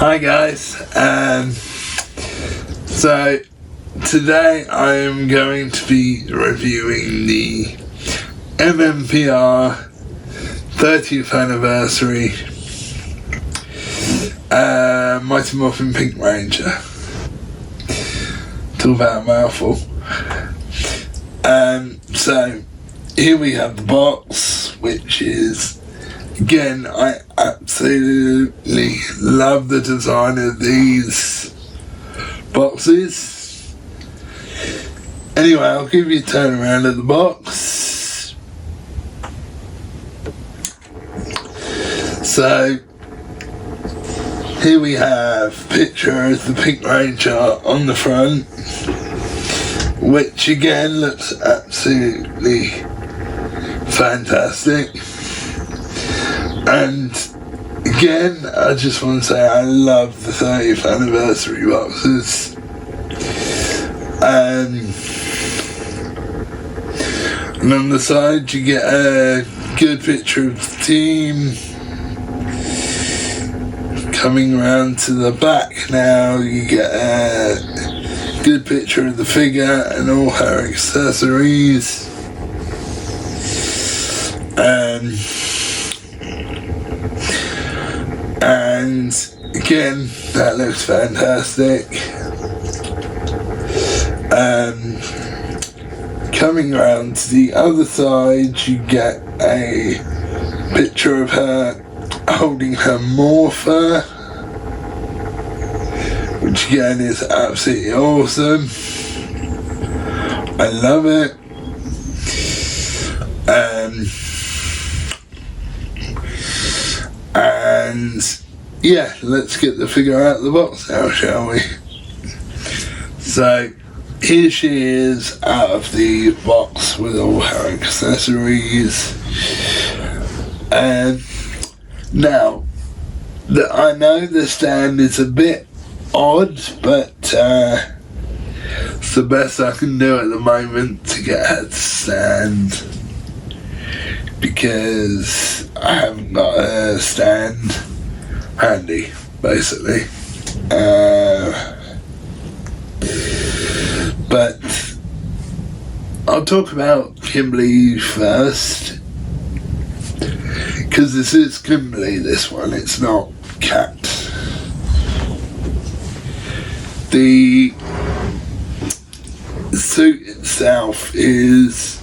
Hi guys, so today I am going to be reviewing the Mmpr 30th anniversary Mighty Morphin Pink Ranger. Talk about a mouthful. So here we have the box, which is, again, I absolutely love the design of these boxes. Anyway, I'll give you a turn around of the box. So here we have a picture of the Pink Ranger on the front, which again looks absolutely fantastic. And again, I just want to say I love the 30th anniversary boxes. And on the side you get a good picture of the team. Coming around to the back now, you get a good picture of the figure and all her accessories. And again, that looks fantastic. Coming around to the other side, you get a picture of her holding her Mmpr, which again is absolutely awesome. I love it. And yeah, let's get the figure out of the box now, shall we? So here she is out of the box with all her accessories. Now, I know the stand is a bit odd, but it's the best I can do at the moment to get her to stand, because I haven't got a stand handy, basically. But I'll talk about Kimberley first, because this is Kimberley, this one, it's not Cat. The suit itself is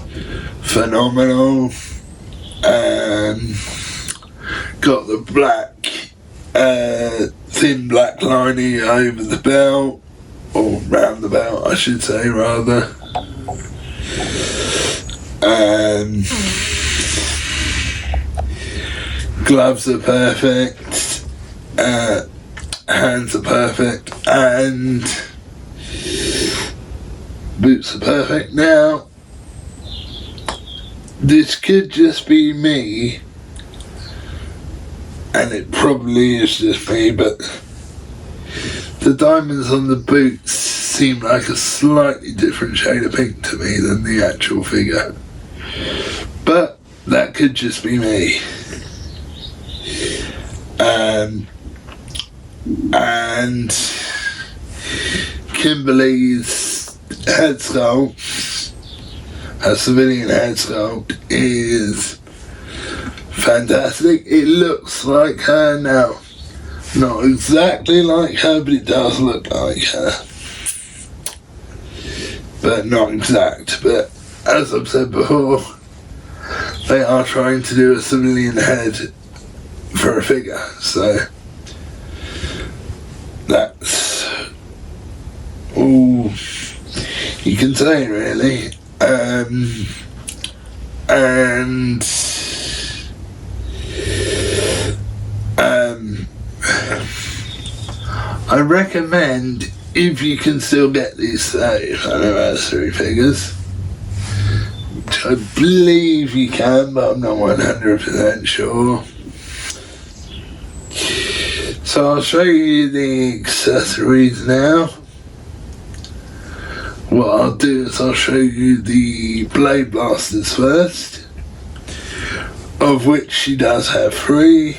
phenomenal. Got the black, thin black lining over the belt, or round the belt I should say rather. Gloves are perfect, hands are perfect, and boots are perfect. Now, this could just be me, and it probably is just me, but the diamonds on the boots seem like a slightly different shade of pink to me than the actual figure. But that could just be me. And Kimberley's head sculpt, her civilian head sculpt, is fantastic. It looks like her now. Not exactly like her, but it does look like her. But not exact. But as I've said before, they are trying to do a civilian head for a figure, so that's all you can say, really. I recommend, if you can still get these 30th anniversary figures, which I believe you can, but I'm not 100% sure. So I'll show you the accessories now. What I'll do is I'll show you the blade blasters first, of which she does have 3.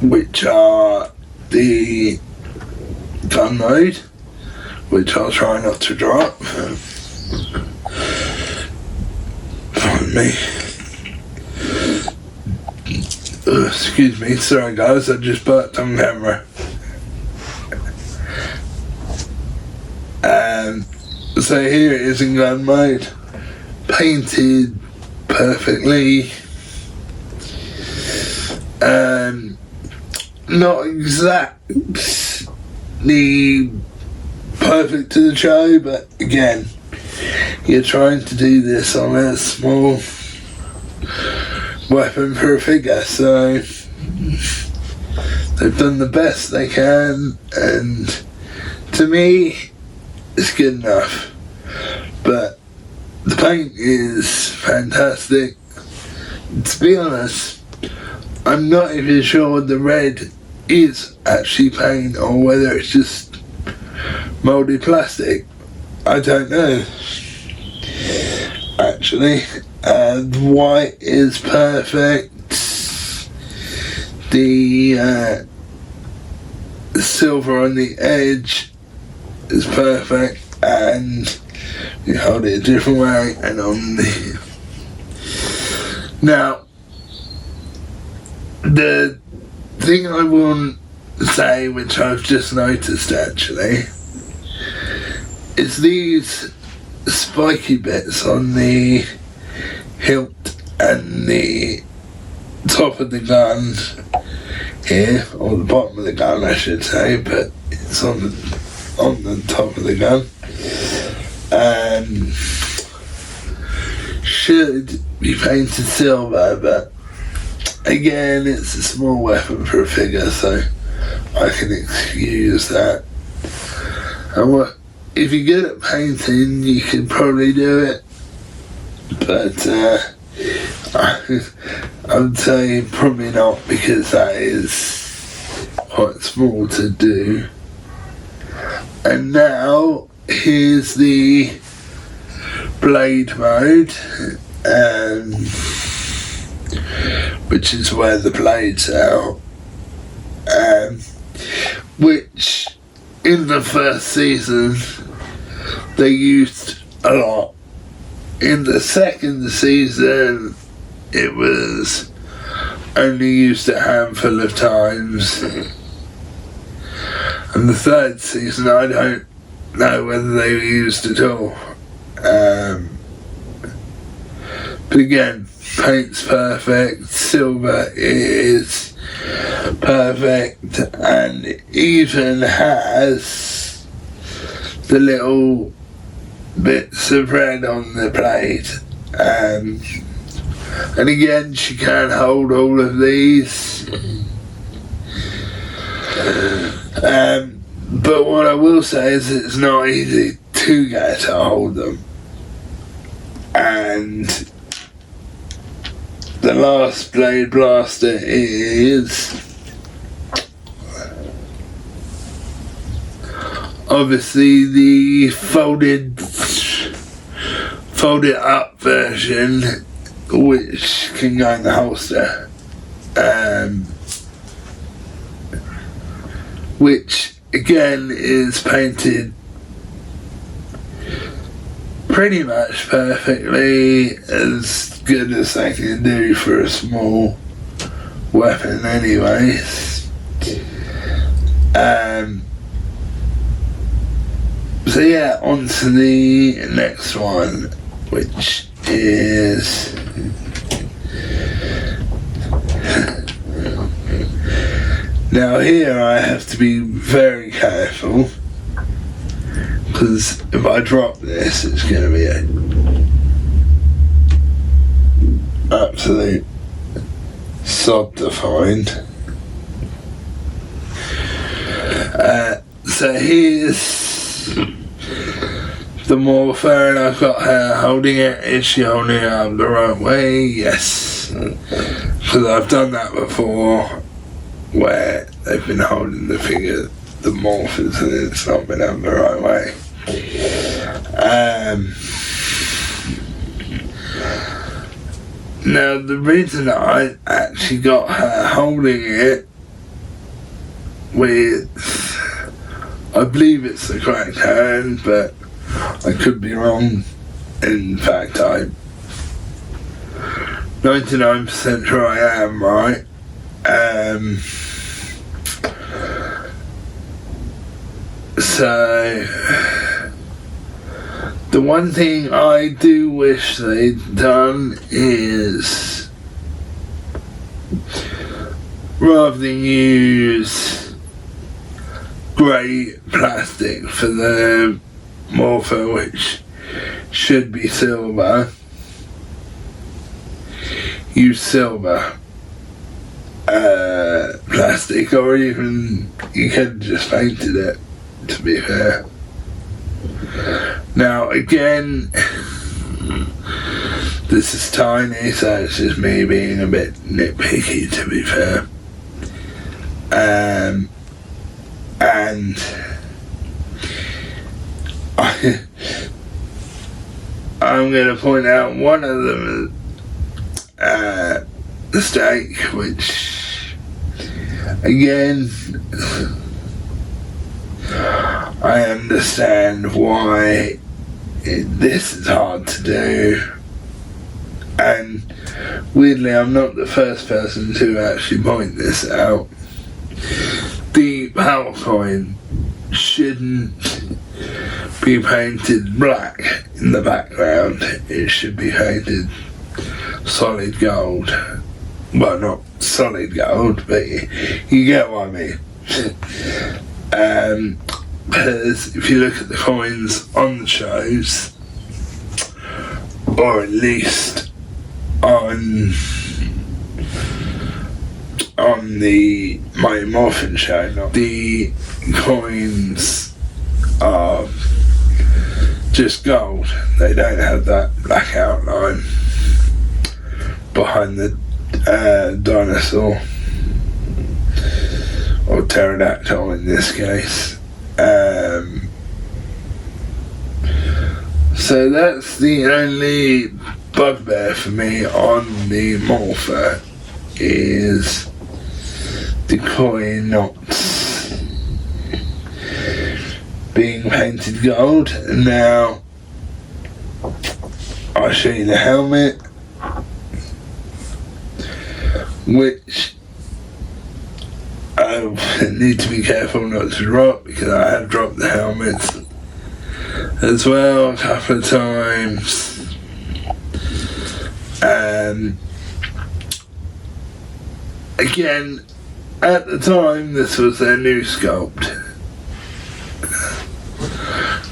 which are the gun mode, which I'll try not to drop. Pardon me. Excuse me, sorry guys, I just burped on camera. So here it is in gun mode, painted perfectly. Not exactly perfect to the show, but again, you're trying to do this on a small weapon for a figure, so they've done the best they can, and to me it's good enough. But the paint is fantastic. To be honest, I'm not even sure the red is actually paint or whether it's just moulded plastic. I don't know actually. White is perfect. The silver on the edge is perfect, and you hold it a different way, and on the... Now, the thing I want to say, which I've just noticed actually, is these spiky bits on the hilt and the top of the gun here, or the bottom of the gun I should say, but it's on the top of the gun, should be painted silver, but again it's a small weapon for a figure, so I can excuse that. And if you're good at painting, you can probably do it, but I would say probably not, because that is quite small to do. And now here's the blade mode, which is where the blade's out, which in the first season they used a lot. In the second season it was only used a handful of times, and the third season I don't know whether they were used at all. But again, paint's perfect, silver is perfect, and it even has the little bits of red on the blade. And again, she can't hold all of these. But what I will say is it's not easy to get to hold them. And the last blade blaster is obviously the folded up version, which can go in the holster, which again is painted pretty much perfectly, as good as they can do for a small weapon anyways. So yeah, on to the next one, which is now here I have to be very careful, because if I drop this it's going to be an absolute sod to find. So here's the morpher, and I've got her holding it. Is she holding it up the right way? Yes, because I've done that before where they've been holding the figure, the morphers, and it's not been up the right way. Now, the reason that I actually got her holding it with, I believe it's the correct hand, but I could be wrong. In fact, I'm 99% sure I am right. So, the one thing I do wish they'd done is, rather than use grey plastic for the Mmpr, which should be silver, use silver plastic, or even you could have just painted it, to be fair. Now again, this is tiny, so it's just me being a bit nitpicky, to be fair. And I'm going to point out one of them mistake, which again, I understand why this is hard to do, and weirdly I'm not the first person to actually point this out. The PowerPoint shouldn't be painted black in the background, it should be painted solid gold. Well, not solid gold, but you get what I mean. Because if you look at the coins on the shows, or at least on the Mighty Morphin show, the coins are just gold. They don't have that black outline behind the dinosaur, or pterodactyl in this case. So that's the only bugbear for me on the Mmpr, is the coin not being painted gold. Now I'll show you the helmet, which I need to be careful not to drop, because I have dropped the helmets as well a couple of times. Again, at the time this was their new sculpt,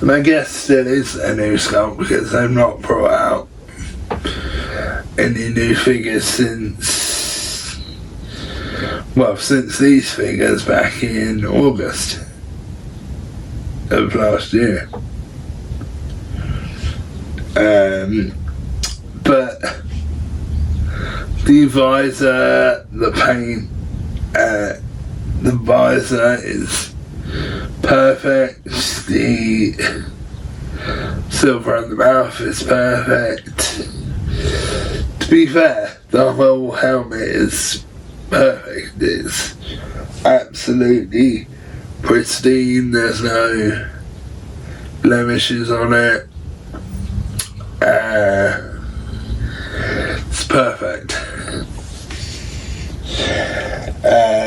and I guess still is their new sculpt, because they've not brought out any new figures since these figures back in August of last year. But the visor, the paint, the visor is perfect, the silver on the mouth is perfect. To be fair, the whole helmet is perfect. It's absolutely pristine, there's no blemishes on it. It's perfect.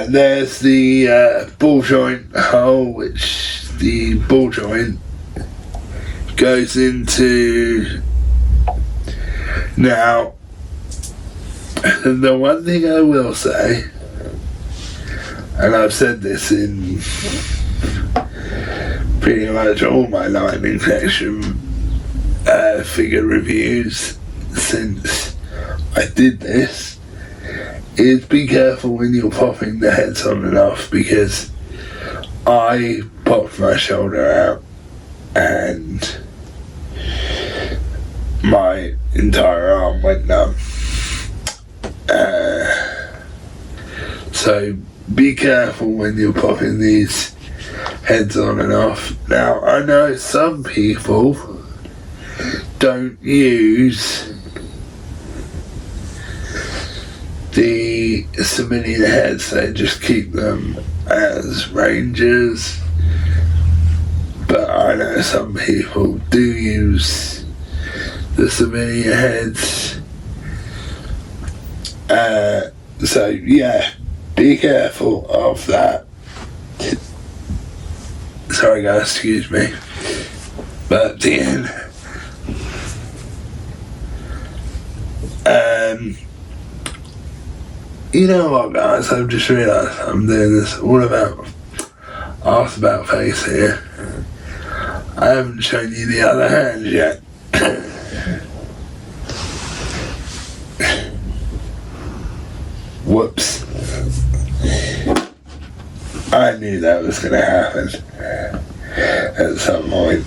There's the ball joint hole, which the ball joint goes into. Now, the one thing I will say, and I've said this in pretty much all my Lightning Collection figure reviews since I did this, is be careful when you're popping the heads on and off, because I popped my shoulder out and my entire arm went numb. So be careful when you're popping these heads on and off. Now, I know some people don't use the civilian heads, they just keep them as rangers. But I know some people do use the civilian heads. So yeah, be careful of that. Sorry guys, excuse me. But then, you know what guys, I've just realised I'm doing this all about Ask About Face here. I haven't shown you the other hand yet. Whoops. I knew that was going to happen at some point.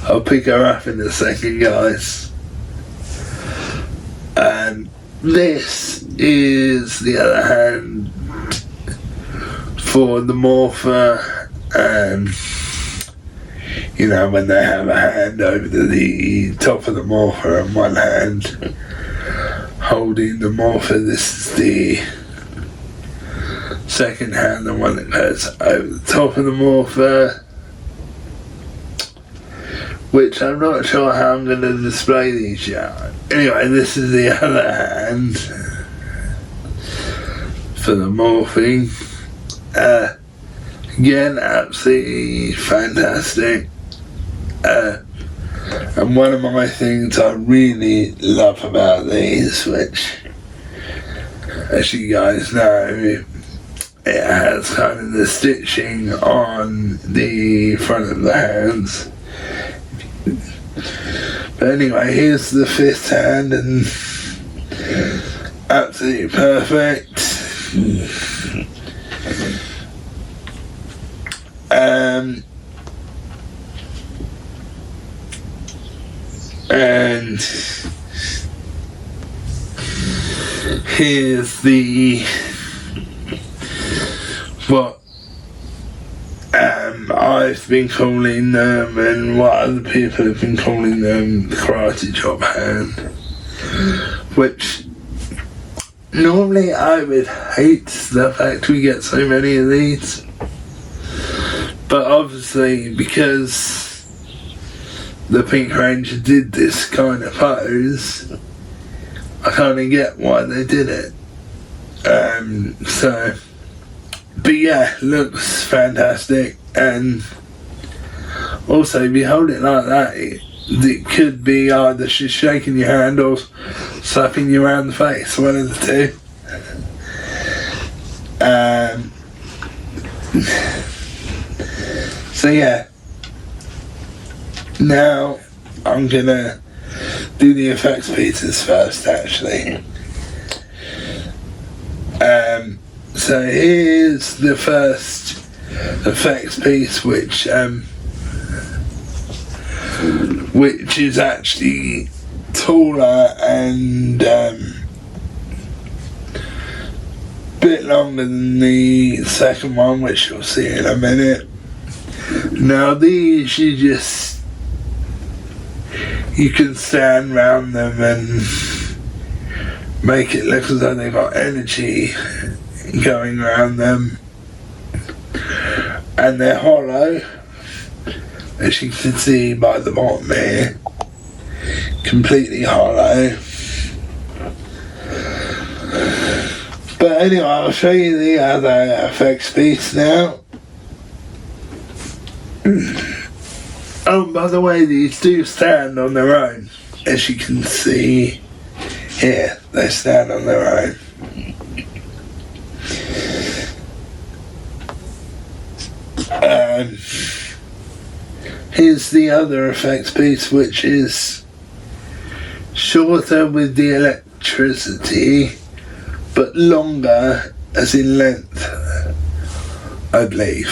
I'll pick her up in a second, guys. And this is the other hand for the Mmpr. You know, when they have a hand over the top of the Mmpr and one hand holding the Mmpr, this is the second hand, the one that goes over the top of the Mmpr, which I'm not sure how I'm going to display these yet. Anyway, this is the other hand for the morphing. Again, absolutely fantastic. And one of my things I really love about these, which, as you guys know, it has kind of the stitching on the front of the hands. But anyway, here's the fifth hand, and absolutely perfect. And here's the what I've been calling them, and what other people have been calling them, the karate chop hand, which normally I would hate the fact we get so many of these, but obviously because the Pink Ranger did this kind of pose, I kind of get why they did it. But yeah, looks fantastic, and also if you hold it like that, it could be either she's shaking your hand or slapping you around the face, one of the two. So yeah, now I'm gonna do the effects pieces first, actually. So here's the first effects piece, which is actually taller and bit longer than the second one, which you'll see in a minute. Now these, you can stand around them and make it look as though they've got energy going around them, and they're hollow, as you can see by the bottom here, completely hollow. But anyway, I'll show you the other effects piece now. Oh, by the way, these do stand on their own, as you can see here, they stand on their own. Here's the other effects piece, which is shorter with the electricity, but longer as in length, I believe.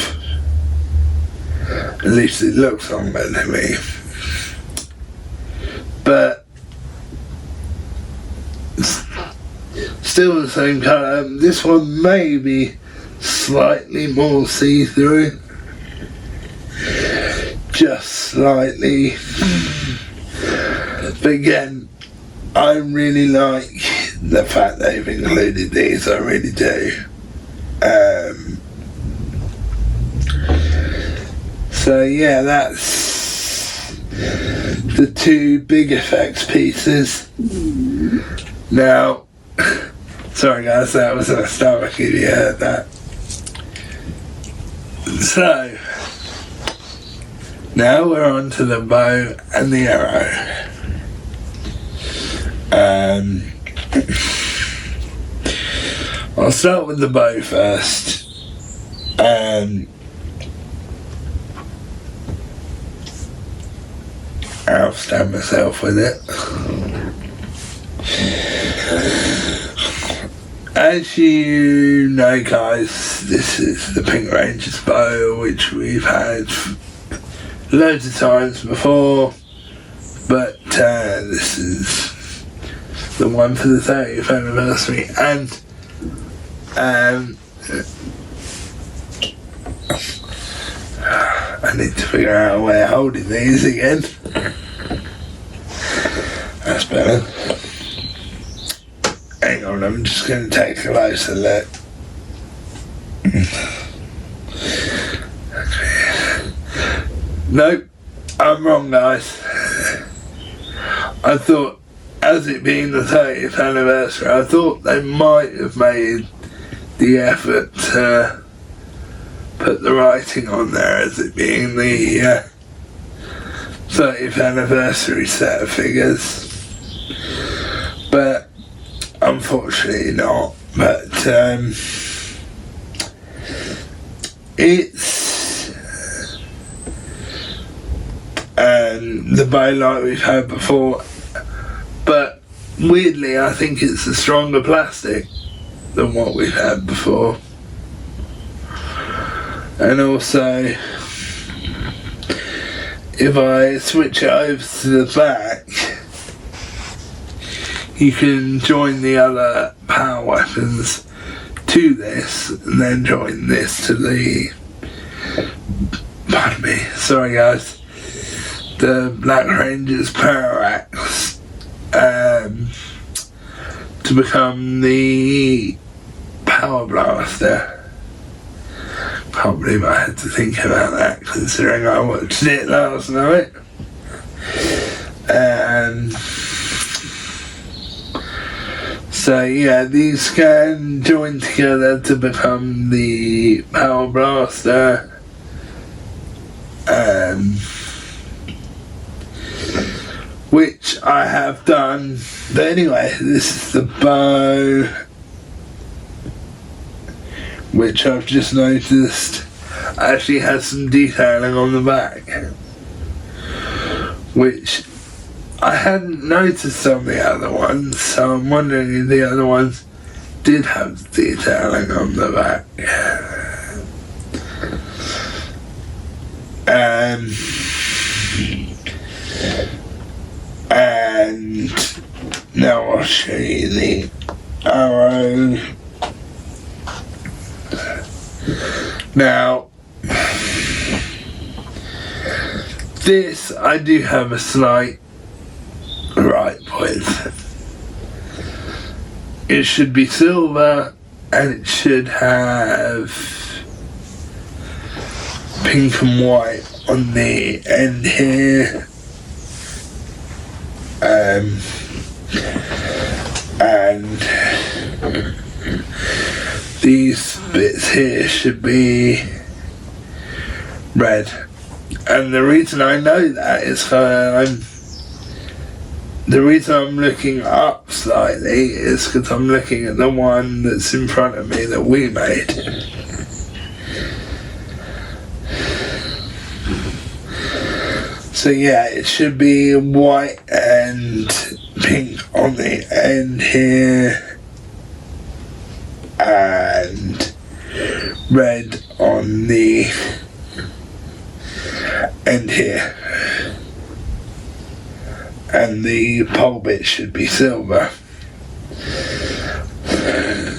At least it looks longer to me. But still the same colour. This one may be slightly more see-through. Just slightly. But again, I really like the fact they've included these, I really do. So yeah, that's the two big effects pieces. Now, sorry guys, that was my stomach if you heard that. So, now we're on to the bow and the arrow. I'll start with the bow first. I'll stab myself with it. As you know guys, this is the Pink Ranger's bow, which we've had loads of times before, but this is the one for the 30th anniversary, and I need to figure out a way of holding these again. That's better. Hang on, I'm just going to take a closer look. Nope, I'm wrong guys. I thought, as it being the 30th anniversary, I thought they might have made the effort to put the writing on there as it being the 30th anniversary set of figures, but unfortunately not. But it's the bow like we've had before, but weirdly I think it's a stronger plastic than what we've had before. And also, if I switch it over to the back, you can join the other power weapons to this, and then join this to the, pardon me, sorry guys, the Black Ranger's power axe, to become the power blaster. Can't believe I had to think about that, considering I watched it last night. So yeah, these can join together to become the power blaster. Which I have done. But anyway, this is the bow, which I've just noticed actually has some detailing on the back, which I hadn't noticed on the other ones, so I'm wondering if the other ones did have detailing on the back. And now I'll show you the arrow. Now, this I do have a slight gripe with. It should be silver, and it should have pink and white on the end here. And these bits here should be red, and the reason I know that is the reason I'm looking up slightly is because I'm looking at the one that's in front of me that we made. So yeah, it should be white and pink on the end here, and red on the end here, and the pole bit should be silver.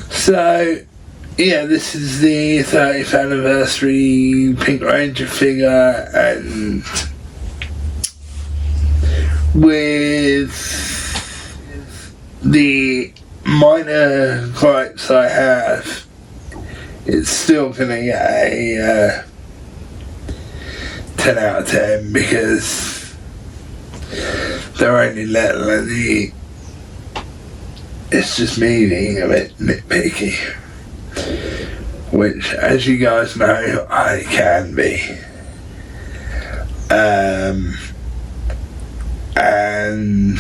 So yeah, this is the 30th anniversary Pink Ranger figure, and with the minor gripes I have, it's still going to get a 10 out of 10 because they're only little and it's just me being a bit nitpicky, which, as you guys know, I can be. And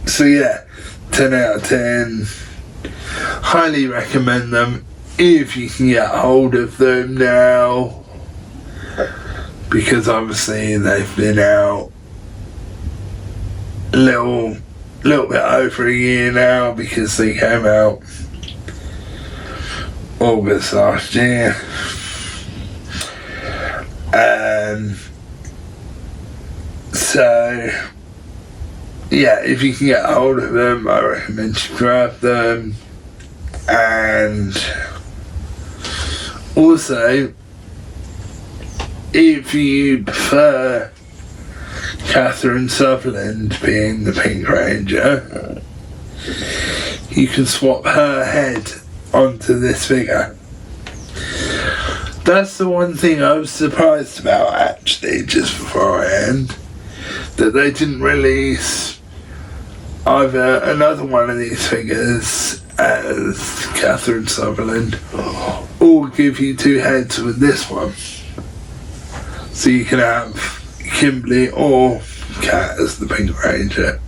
so yeah, 10 out of 10. Highly recommend them if you can get hold of them now, because obviously they've been out a little bit over a year now, because they came out August last year. So yeah, if you can get hold of them, I recommend you grab them. And also, if you prefer Catherine Sutherland being the Pink Ranger, you can swap her head onto this figure. That's the one thing I was surprised about, actually, just before I end, that they didn't release either another one of these figures as Catherine Sutherland or give you two heads with this one. So you can have Kimberley or Cat as the Pink Ranger.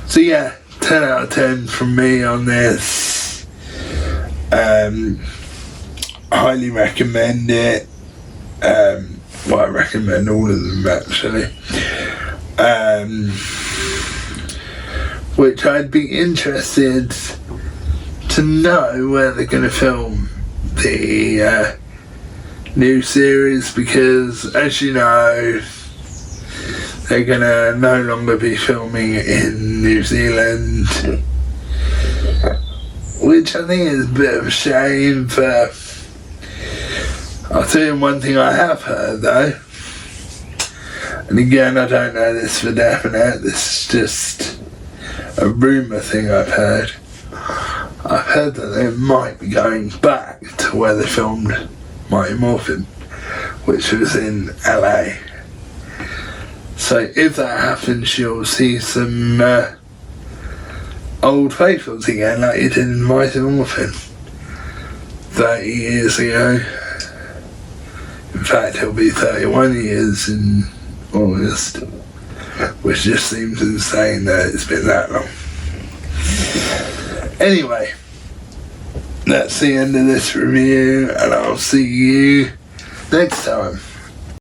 So yeah, 10 out of 10 from me on this. Highly recommend it. Well, I recommend all of them actually. Which I'd be interested to know where they're going to film the new series, because as you know, they're going to no longer be filming in New Zealand, which I think is a bit of a shame. But I'll tell you one thing I have heard though, and again I don't know this for definite, this is just a rumour thing I've heard. I've heard that they might be going back to where they filmed Mighty Morphin, which was in LA. So if that happens, you'll see some old faithfuls again, like you did in Mighty Morphin 30 years ago. In fact, it'll be 31 years in August, which just seems insane that it's been that long. Anyway, that's the end of this review, and I'll see you next time.